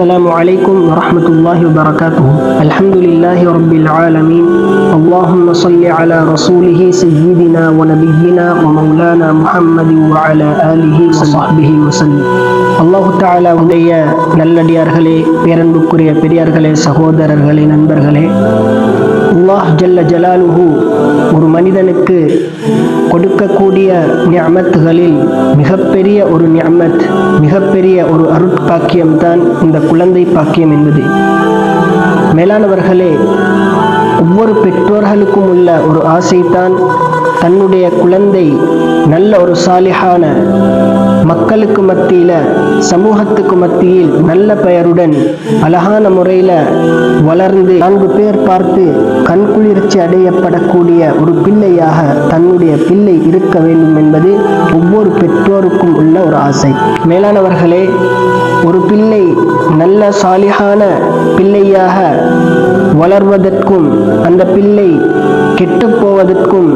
السلام عليكم ورحمة الله وبركاته. الحمد لله رب العالمين. اللهم صل على رسوله سيدنا ونبينا ومولانا محمد وعلى آله وصحبه وسلم. அல்லாஹு தஆலா உடைய நல்லடியார்களே, பேரன்புக்குரிய பெரியார்களே, சகோதரர்களே, நண்பர்களே, அல்லாஹ் ஜல்ல ஜலாலுஹு ஒரு மனிதனுக்கு கொடுக்கக்கூடிய நிஅமத்துகளில் மிகப்பெரிய ஒரு நிஅமத், மிகப்பெரிய ஒரு அருட்பாக்கியம்தான் இந்த குழந்தை பாக்கியம் என்பது. மேலானவர்களே, ஒவ்வொரு பெற்றோர்களுக்கும் உள்ள ஒரு ஆசைதான் தன்னுடைய குழந்தை நல்ல ஒரு சாலிஹான, மக்களுக்கு மத்தியில், சமூகத்துக்கு மத்தியில் நல்ல பெயருடன் அழகான முறையில் வளர்ந்து 4 பேர் பார்த்து கண்குளிர்ச்சி அடையப்படக்கூடிய ஒரு பிள்ளையாக தன்னுடைய பிள்ளை இருக்க வேண்டும் என்பது ஒவ்வொரு பெற்றோருக்கும் உள்ள ஒரு ஆசை. மேலானவர்களே, ஒரு பிள்ளை நல்ல சாலிஹான பிள்ளையாக வளர்வதற்கும் அந்த பிள்ளை கெட்டுப்போவதற்கும்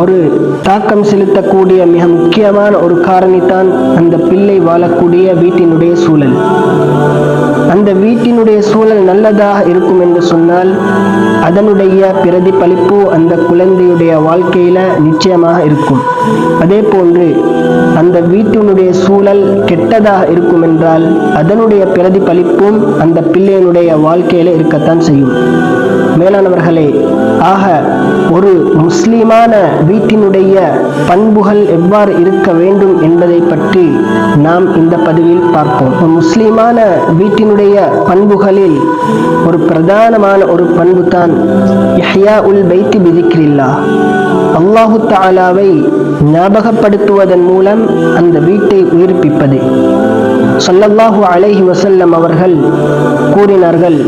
ஒரு தாக்கம் செலுத்தக்கூடிய மிக முக்கியமான ஒரு காரணிதான் அந்த பிள்ளை வாழக்கூடிய வீட்டினுடைய சூழல். அந்த வீட்டினுடைய சூழல் நல்லதாக இருக்கும் என்று சொன்னால் அதனுடைய பிரதிபலிப்பு அந்த குழந்தையுடைய வாழ்க்கையில நிச்சயமாக இருக்கும். அதே போன்று அந்த வீட்டினுடைய சூழல் கெட்டதாக இருக்கும் என்றால் அதனுடைய பிரதிபலிப்பும் அந்த பிள்ளையினுடைய வாழ்க்கையில இருக்கத்தான் செய்யும். மேலானவர்களே, ஆக ஒரு முஸ்லிமான வீட்டினுடைய பண்புகள் எவ்வாறு இருக்க வேண்டும் என்பதை பற்றி நாம் இந்த பதிவில் பார்ப்போம். முஸ்லிமான வீட்டினுடைய பண்புகளில் ஒரு பிரதானமான ஒரு பண்பு தான் இஹ்யாஉல் பைத்தி பிதிக்ரில்லாஹ். அல்லாஹு தஆலாவை ஞாபகப்படுத்துவதன் மூலம் அந்த வீட்டை உயிர்ப்பிப்பது. ஸல்லல்லாஹு அலைஹி வஸல்லம் அவர்கள் கூறினார்கள்,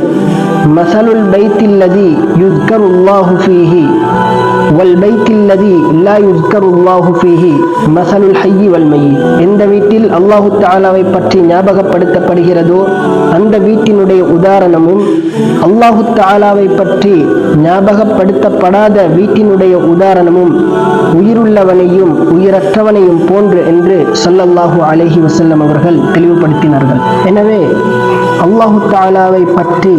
மஸலுல் பைத்தில்லதி யுஸ்கருல்லாஹு ஃபீஹி வல் பைத்தில்லதி லா யுஸ்கருல்லாஹு ஃபீஹி மஸலுல் ஹய்யி வல் மய்யித். எந்த வீட்டில் அல்லாஹு தஆலாவை பற்றி ஞாபகப்படுத்தப்படுகிறதோ அந்த வீட்டினுடைய உதாரணமும் அல்லாஹு தஆலாவை பற்றி ஞாபகப்படுத்தப்படாத வீட்டினுடைய உதாரணமும் உயிருள்ளவனையும் உயிரற்றவனையும் போன்று என்று ஸல்லல்லாஹு அலைஹி வஸல்லம் அவர்கள் தெளிவுபடுத்தினார்கள். எனவே அல்லாஹு தஆலாவை பற்றி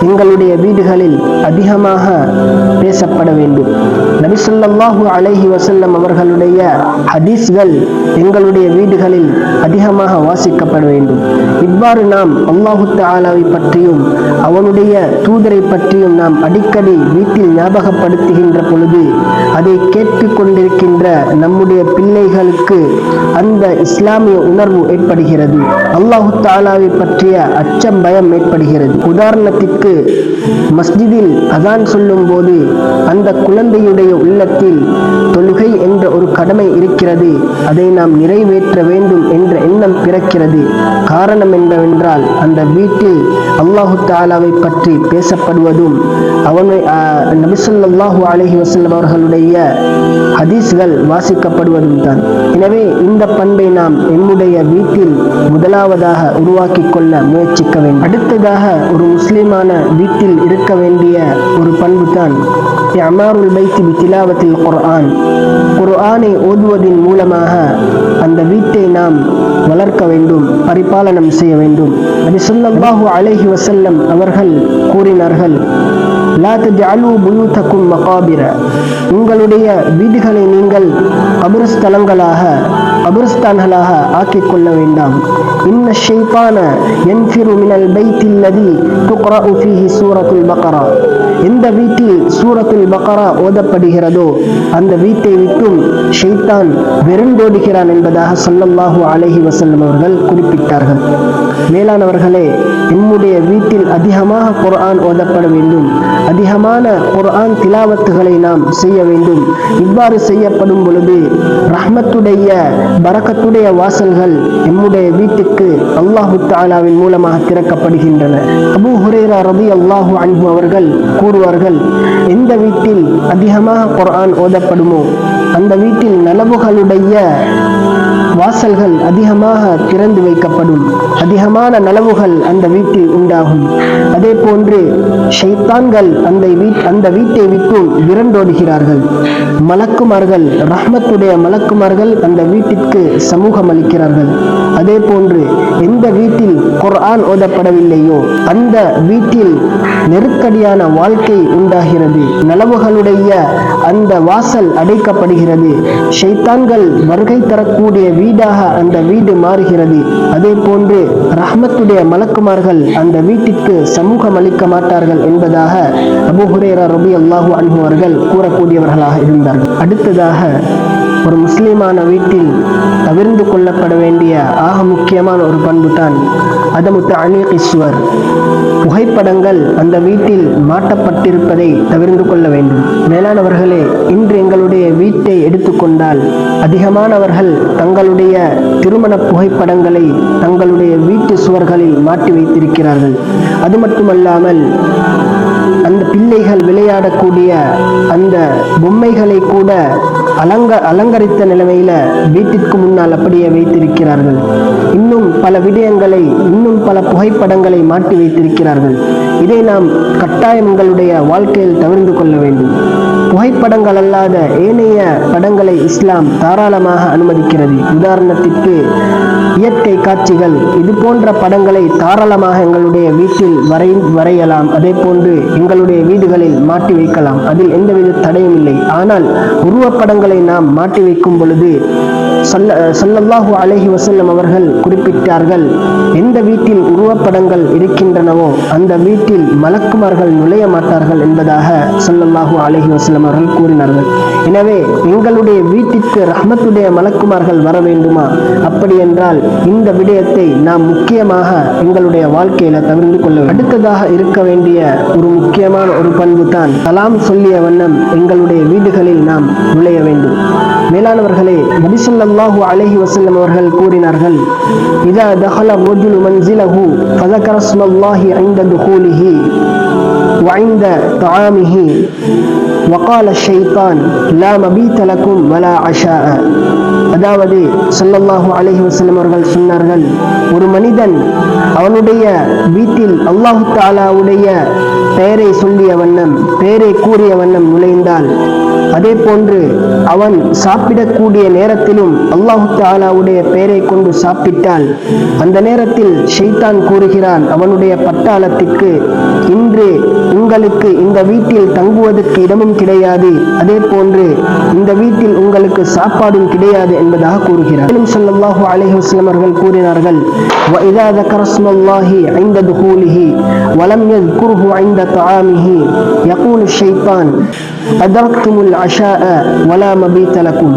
எங்களுடைய வீடுகளில் அதிகமாக பேசப்பட வேண்டும். நபி ஸல்லல்லாஹு அலைஹி வஸல்லம் அவர்களுடைய ஹதீஸ்கள் எங்களுடைய வீடுகளில் அதிகமாக வாசிக்கப்பட வேண்டும். இவ்வாறு நாம் அல்லாஹு தஆலாவை பற்றியும் அவனுடைய தூதரை பற்றியும் நாம் அடிக்கடி வீட்டில் ஞாபகப்படுத்துகின்ற பொழுது அதை கேட்டுக்கொண்டிருக்கின்ற நம்முடைய பிள்ளைகளுக்கு அந்த இஸ்லாமிய உணர்வு ஏற்படுகிறது. அல்லாஹு தஆலாவை பற்றிய அச்சம், பயம் ஏற்படுகிறது. உதாரணத்திற்கு மஸ்ஜிதில் அதான் சொல்லும் போது அந்த குழந்தையுடைய உள்ளத்தில் தொழுகை என்ற ஒரு கடமை இருக்கிறது, அதை நாம் நிறைவேற்ற வேண்டும் என்ற எண்ணம் பிறக்கிறது. காரணம் என்னவென்றால் அந்த வீட்டில் அல்லாஹு தஆலாவை பற்றி பேசப்படுவதும் அவனை நபி ஸல்லல்லாஹு அலைஹி வஸல்லம் அவர்களுடைய ஹதீஸ்கள் வாசிக்கப்படுவதும் தான். எனவே இந்த பண்பை நாம் நம்முடைய வீட்டில் முதலாவதாக உருவாக்கி கொள்ள முயற்சிக்க வேண்டும். அடுத்ததாக ஒரு முஸ்லிமான வீட்டில் இருக்க வேண்டிய ஒரு பண்பு தான் இஅமாருல் பைத்தி பிதிலாவத்தில் குர்ஆன். குர்ஆனை ஓதுவதின் மூலமாக அந்த வீட்டை நாம் வளர்க்க வேண்டும், பரிபாலனம் செய்ய வேண்டும். நபி ஸல்லல்லாஹு அலைஹி வஸல்லம் அவர்கள் கூறினார்கள், லா தஜஅலு புயூதக்கும் மகாபிர. உங்களுடைய வீடுகளை நீங்கள் கபர்ஸ்தான்களாக ஆக்கிக் கொள்ள வேண்டாம். இன்ன ஷைத்தான யன்ஃபிரு மினல் பைத்தில்லதி துக்ரஉ ஃபீஹி சூரத்துல் பக்ரா. எந்த வீட்டில் சூரத்துல் பக்ரா ஓதப்படுகிறதோ அந்த வீட்டை விட்டும் ஷைத்தான் வெறுண்டோடுகிறான் என்பதாக ஸல்லல்லாஹு அலைஹி வஸல்லம் அவர்கள் குறிப்பிட்டார்கள். மேலானவர்களே, நம்முடைய வீட்டில் அதிகமாக குர்ஆன் ஓதப்பட வேண்டும். அதிகமான குர்ஆன் திலாவத்துகளை நாம் செய்ய வேண்டும். இவ்வாறு செய்யப்படும் பொழுது ரஹ்மத்துடைய, பரக்கத்துடைய வாசல்கள் நம்முடைய வீட்டுக்கு அல்லாஹு தஆலாவின் மூலமாக திறக்கப்படுகின்றன. அபூ ஹுரைரா ரலியல்லாஹு அன்ஹு அவர்கள் கூறுவார்கள், எந்த வீட்டில் அதிகமாக குர்ஆன் ஓதப்படுமோ அந்த வீட்டில் நலவுகளுடைய வாசல்கள் அதிகமாக திறந்து வைக்கப்படும், அதிகமான நலவுகள் அந்த வீட்டில் உண்டாகும். அதே போன்று ஷைத்தான்கள் அந்த வீட்டை விட்டும் விரண்டோடுகிறார்கள். மலக்குமார்கள், ரஹ்மத்துடைய மலக்குமார்கள் அந்த வீட்டிற்கு சமூகம் அளிக்கிறார்கள். அதே போன்று எந்த வீட்டில் குர்ஆன் ஓதப்படவில்லையோ அந்த வீட்டில் நெருக்கடியான வாழ்க்கை உண்டாகிறது. நலவுகளுடைய அந்த வாசல் அடைக்கப்படுகிறது. ஷைத்தான்கள் வருகை தரக்கூடிய வீடாக அந்த வீடு மாறுகிறது. அதே போன்று ரஹ்மத்துடைய மலக்குமார்கள் அந்த வீட்டிற்கு சமூகம் அளிக்க மாட்டார்கள் என்பதாக அபூ ஹுரைரா ரலியல்லாஹு அன்ஹு அவர்கள் கூறக்கூடியவர்களாக இருந்தார்கள். அடுத்ததாக ஒரு முஸ்லிமான வீட்டில் தவிர்ந்து கொள்ளப்பட வேண்டிய ஆக முக்கியமான ஒரு பண்பு தான் அதமு தஅலீகி சுவர். புகைப்படங்கள் அந்த வீட்டில் மாட்டப்பட்டிருப்பதை தவிர்ந்து கொள்ள வேண்டும். மேலானவர்களே, இன்று எங்களுடைய வீட்டை எடுத்துக்கொண்டால் அதிகமானவர்கள் தங்களுடைய திருமண புகைப்படங்களை தங்களுடைய வீட்டு சுவர்களில் மாட்டி வைத்திருக்கிறார்கள். அது மட்டுமல்லாமல் அந்த பிள்ளைகள் விளையாடக்கூடிய அந்த பொம்மைகளை கூட அலங்கரித்த நிலைமையில வீட்டிற்கு முன்னால் அப்படியே வைத்திருக்கிறார்கள். இன்னும் பல விடயங்களை, இன்னும் பல புகைப்படங்களை மாட்டி வைத்திருக்கிறார்கள். இதை நாம் கட்டாயம் எங்களுடைய வாழ்க்கையில் தவிர்த்து கொள்ள வேண்டும். புகைப்படங்கள் அல்லாத ஏனைய படங்களை இஸ்லாம் தாராளமாக அனுமதிக்கிறது. உதாரணத்திற்கு இயற்கை காட்சிகள், இது போன்ற படங்களை தாராளமாக எங்களுடைய வீட்டில் வரையலாம். அதே போன்று எங்களுடைய வீடுகளில் மாட்டி வைக்கலாம். அதில் எந்தவித தடையும் இல்லை. ஆனால் உருவப்படங்களை நாம் மாட்டி வைக்கும் பொழுது ஸல்லல்லாஹு அலைஹி வஸல்லம் அவர்கள் குறிப்பிட்டார்கள், எந்த வீட்டில் உருவப்படங்கள் இருக்கின்றனவோ அந்த வீட்டில் மலக்குமார்கள் நுழைய மாட்டார்கள் என்பதாக ஸல்லல்லாஹு அலைஹி வஸல்லம் அவர்கள் கூறினார்கள். எனவே எங்களுடைய வீட்டிற்கு ரஹ்மத்துடைய மலக்குமார்கள் வர வேண்டுமா? அப்படி என்றால் இந்த விடயத்தை நாம் முக்கியமாக எங்களுடைய வாழ்க்கையில தவிர்த்து கொள்ள வேண்டும். அடுத்ததாக இருக்க வேண்டிய ஒரு முக்கியமான ஒரு பண்பு தான் சலாம் சொல்லிய வண்ணம் எங்களுடைய வீடுகளில் நாம் நுழைய வேண்டும். மேலானவர்களே, நபி ஸல்லல்லாஹு அலைஹி வஸல்லம் அவர்கள் கூறினார்கள், இதா தஹல ரஜுலு மன்சிலஹு ஃபذكر اسم الله عند دخوله وعند طعامه وقال الشيطان لا مبيت لكم ولا عشاء. அதாவது ஸல்லல்லாஹு அலைஹி வஸல்லம் அவர்கள் சொன்னார்கள், ஒரு மனிதன் அவனுடைய வீட்டில் அல்லாஹு தஆலாவுடைய பெயரை சொல்லிய வண்ணம், பெயரை கூறிய வண்ணம் நுழைந்தால், அதே போன்று அவன் சாப்பிடக்கூடிய நேரத்திலும் அல்லாஹு தஆலாவுடைய பெயரை கொண்டு சாப்பிட்டால், அந்த நேரத்தில் ஷைத்தான் கூறுகிறான் அவனுடைய பட்டாளத்திற்கு, இன்று உங்களுக்கு இந்த வீட்டில் தங்குவதற்கு இடமும் கிடையாது, அதே போன்று இந்த வீட்டில் உங்களுக்கு சாப்பாடும் கிடையாது என்பதாக கூறுகிறார். ஸல்லல்லாஹு அலைஹி வஸல்லம் அவர்கள் கூறினார்கள், وَإِذَا ذَكَرَ اسْمَ اللَّهِ عِنْدَ دُخُولِهِ وَلَمْ يَذْكُرْهُ عِنْدَ طَعَامِهِ يَقُولُ الشَّيْطَانُ أَدْرَكْتُمُ الْعَشَاءَ وَلَا مَبِيتَ لَكُمْ.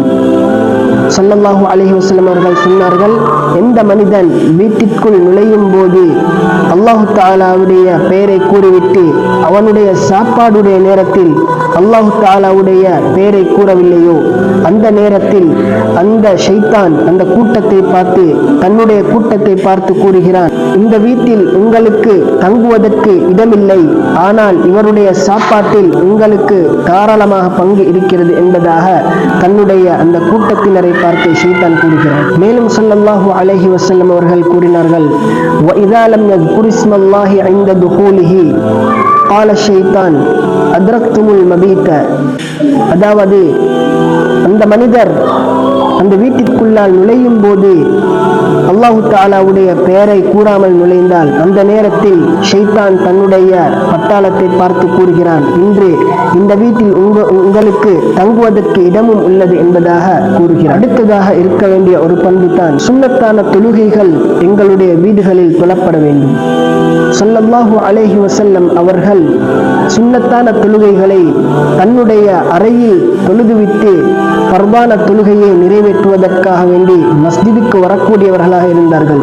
ஸல்லல்லாஹு அலைஹி வஸல்லம் அவர்கள் சொன்னார்கள், எந்த மனிதன் வீட்டிற்குள் நுழையும் போது அல்லாஹு தஆலாவுடைய பெயரை கூறிவிட்டு அவனுடைய சாப்பாடுடைய நேரத்தில் அல்லாஹு தஆலாவுடைய பெயரை கூறவில்லையோ, அந்த நேரத்தில் அந்த ஷைத்தான் அந்த கூட்டத்தை பார்த்து, தன்னுடைய கூட்டத்தை பார்த்து கூறுகிறான், இந்த வீட்டில் உங்களுக்கு தங்குவதற்கு இடமில்லை, ஆனால் இவருடைய சாப்பாட்டில் உங்களுக்கு தாராளமாக பங்கு இருக்கிறது என்பதாக தன்னுடைய அந்த கூட்டத்தினரை பார்த்து ஷைத்தான் கூறுகிறார். மேலும் ஸல்லல்லாஹு அலைஹி வஸல்லம் அவர்கள் கூறினார்கள், وَإِذَا لَمْ يَذْكُرِ اسْمَ اللَّهِ عِنْدَ دُخُولِهِ قَالَ الشَّيْطَانُ أَدْرَكْتُمُ الْمَبِيتَ. அதாவது அந்த மனிதர் அந்த வீட்டிற்குள்ளால் நுழையும் போது அல்லாஹு தஆலாவுடைய பெயரை கூறாமல் நுழைந்தால், அந்த நேரத்தில் ஷைத்தான் தன்னுடைய பட்டாளத்தை பார்த்து கூறுகிறான், இன்று இந்த வீட்டில் உங்களுக்கு தங்குவதற்கு இடமும் உள்ளது என்பதாக கூறுகிறார். அடுத்ததாக இருக்க வேண்டிய ஒரு பண்பு தான் சுன்னத்தான தொழுகைகள் எங்களுடைய வீடுகளில் தொழப்பட வேண்டும். ஸல்லல்லாஹு அலைஹி வஸல்லம் அவர்கள் சுன்னத்தான தொழுகைகளை தன்னுடைய அறையில் தொழுதுவிட்டு பர்பான தொழுகையை நிறைவேற்றுவதற்காக வேண்டி மஸ்ஜிதுக்கு வரக்கூடியவர்களாக இருந்தார்கள்.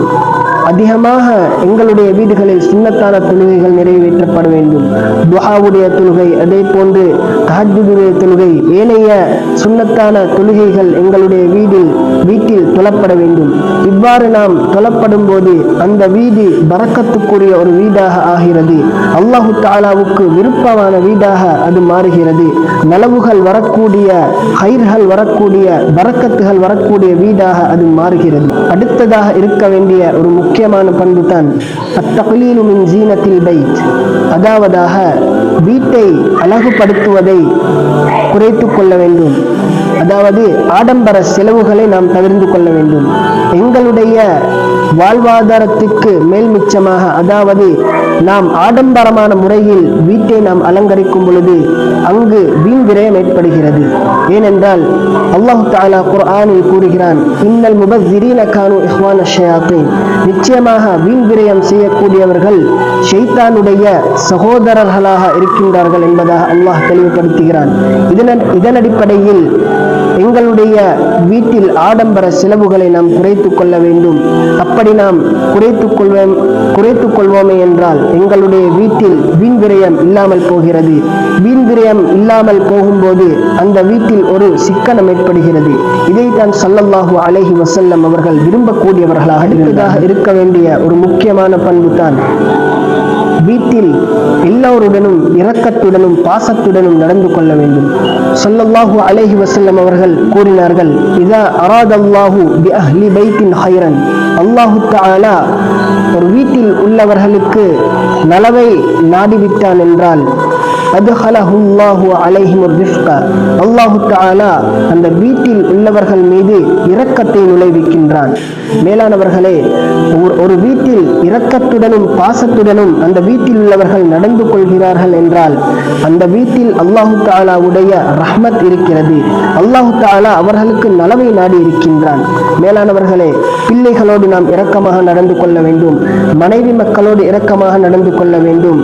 அதிகமாக எங்களுடைய வீடுகளில் சுன்னத்தான தொழுகைகள் நிறைவேற்றப்பட வேண்டும். துஹாவுடைய தொழுகை, அதே போன்று தஹஜ்ஜுடைய தொழுகை, ஏனைய சுன்னத்தான தொழுகைகள் எங்களுடைய வீட்டில் தொழப்பட வேண்டும். இவ்வாறு நாம் தொழப்படும் போது அந்த வீடு பரக்கத்துக்குரிய ஒரு வீடாக ஆகிறது. அல்லாஹு தஆலாவுக்கு விருப்பமான வீடாக அது மாறுகிறது. நலவுகள் வரக்கூடிய, ஹைர்கள் வரக்கூடிய, பரக்கத்துகள் வரக்கூடிய வீடாக அது மாறுகிறது. அடுத்ததாக இருக்க வேண்டிய ஒரு முக்கியமான பண்பு தான் அத்தக்லீலு மின் ஜீனத்தில் பைத், அதாவதாக வீட்டை அழகுபடுத்துவதை குறைத்துக் கொள்ள வேண்டும். அதாவது ஆடம்பர செலவுகளை நாம் தவிர்த்து கொள்ள வேண்டும். எங்களுடைய வாழ்வாதாரத்திற்கு மேல் மிச்சமாக, அதாவது நாம் ஆடம்பரமான முறையில் வீட்டை நாம் அலங்கரிக்கும் பொழுது அங்கு வீண் விரயம் ஏற்படுகிறது. ஏனென்றால் அல்லாஹ் தஆலா குர்ஆனில் கூறுகிறான், இன்னல் முபஸ்ஸிரீன கானூ இஹ்வான ஷயாத்தீன், நிச்சயமாக வீண் விரயம் செய்யக்கூடியவர்கள் ஷைத்தானுடைய சகோதரர்களாக இருக்கின்றார்கள் என்பதாக அல்லாஹ் தெளிவுபடுத்துகிறான். இதன் அடிப்படையில் எங்களுடைய வீட்டில் ஆடம்பர செலவுகளை நாம் குறைத்துக் கொள்ள வேண்டும். அப்படி நாம் குறைத்துக் கொள்வோமே என்றால் எங்களுடைய வீட்டில் வீண் விரயம் இல்லாமல் போகிறது. வீண் விரயம் இல்லாமல் போகும்போது அந்த வீட்டில் ஒரு சிக்கனம் ஏற்படுகிறது. இதைத்தான் ஸல்லல்லாஹு அலைஹி வஸல்லம் அவர்கள் விரும்பக்கூடியவர்களாக இருக்க வேண்டிய ஒரு முக்கியமான பண்பு தான் வீட்டில் எல்லோருடனும் இரக்கத்துடனும் பாசத்துடனும் நடந்து கொள்ள வேண்டும். ஸல்லல்லாஹு அலைஹி வஸல்லம் அவர்கள் கூறினார்கள், இதா அராதல்லாஹு பி அஹ்லி பைத்தின் ஹைரன், அல்லாஹு தஆலா ஒரு வீட்டில் உள்ளவர்களுக்கு நலவை நாடிவிட்டான் என்றால் அத்ஹலஹுல்லாஹு அலைஹிமுர் ரிஃக, அல்லாஹு தஆலா அந்த வீட்டில் உள்ளவர்கள் மீது இரக்கத்தை நுழைவிக்கின்றான். மேலானவர்களே, ஒரு வீட்டில் இரக்கத்துடனும் பாசத்துடனும் அந்த வீட்டில் உள்ளவர்கள் நடந்து கொள்கிறார்கள் என்றால் அந்த வீட்டில் அல்லாஹு தஆலாவுடைய ரஹ்மத் இருக்கிறது. அல்லாஹு தஆலா அவர்களுக்கு நலவை நாடி இருக்கின்றான். மேலானவர்களே, பிள்ளைகளோடு நாம் இரக்கமாக நடந்து கொள்ள வேண்டும். மனைவி மக்களோடு இரக்கமாக நடந்து கொள்ள வேண்டும்.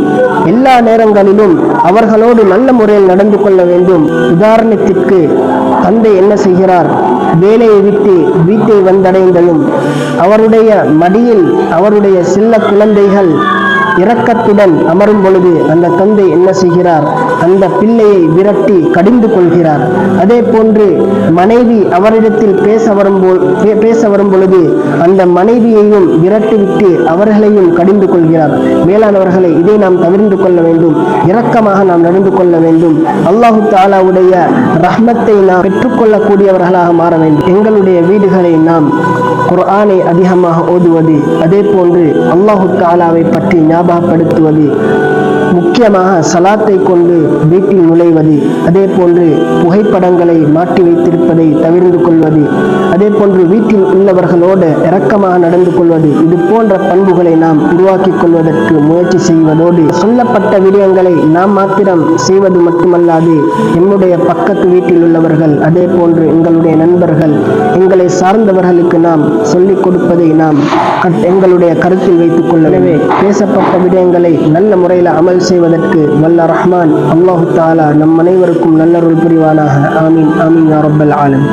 எல்லா நேரங்களிலும் அவர்களோடு நல்ல முறையில் நடந்து கொள்ள வேண்டும். உதாரணத்திற்கு, தந்தை என்ன செய்கிறார்? வேலையை விட்டு வீட்டை வந்தடைந்ததும் அவருடைய மடியில் அவருடைய செல்ல குழந்தைகள் இரக்கத்துடன் அமரும் பொழுது அந்த தந்தை என்ன செய்கிறார்? அந்த பிள்ளையை விரட்டி கடிந்து கொள்கிறார். அதே போன்று மனைவி அவரிடத்தில் பேச வரும் பொழுது அந்த மனைவியையும் விரட்டிவிட்டு அவர்களையும் கடிந்து கொள்கிறார். மேலானவர்களை, இதை நாம் தவிர்த்து கொள்ள வேண்டும். இரக்கமாக நாம் நடந்து கொள்ள வேண்டும். அல்லாஹு தஆலாவுடைய ரஹ்மத்தை நாம் பெற்றுக்கொள்ளக்கூடியவர்களாக மாற வேண்டும். எங்களுடைய வீடுகளை நாம் குர்ஆனை அதிகமாக ஓதுவது, அதே போன்று அல்லாஹு தஆலாவை பற்றி ஞாபகப்படுத்துவது, முக்கியமாக சலாத்தை கொண்டு வீட்டில் நுழைவது, அதே போன்று புகைப்படங்களை மாட்டி வைத்திருப்பதை தவிர்த்து கொள்வது, அதே போன்று வீட்டில் உள்ளவர்களோடு இரக்கமாக நடந்து கொள்வது, இது போன்ற பண்புகளை நாம் உருவாக்கிக் கொள்வதற்கு முயற்சி செய்வதோடு சொல்லப்பட்ட விடயங்களை நாம் மாத்திரம் செய்வது மட்டுமல்லாது என்னுடைய பக்கத்து வீட்டில் உள்ளவர்கள், அதே போன்று எங்களுடைய நண்பர்கள், எங்களை சார்ந்தவர்களுக்கு நாம் சொல்லிக் கொடுப்பதை நாம் எங்களுடைய கருத்தில் வைத்துக் கொள்ள வேண்டும். பேசப்பட்ட விடயங்களை நல்ல முறையில் அமல் செய்வதற்கு வல்ல ரஹ்மான் அல்லாஹு தஆலா நம் அனைவருக்கும் நல்லருள் புரிவானாக. ஆமீன் ஆமீன் யா ரப்பல் ஆலமீன்.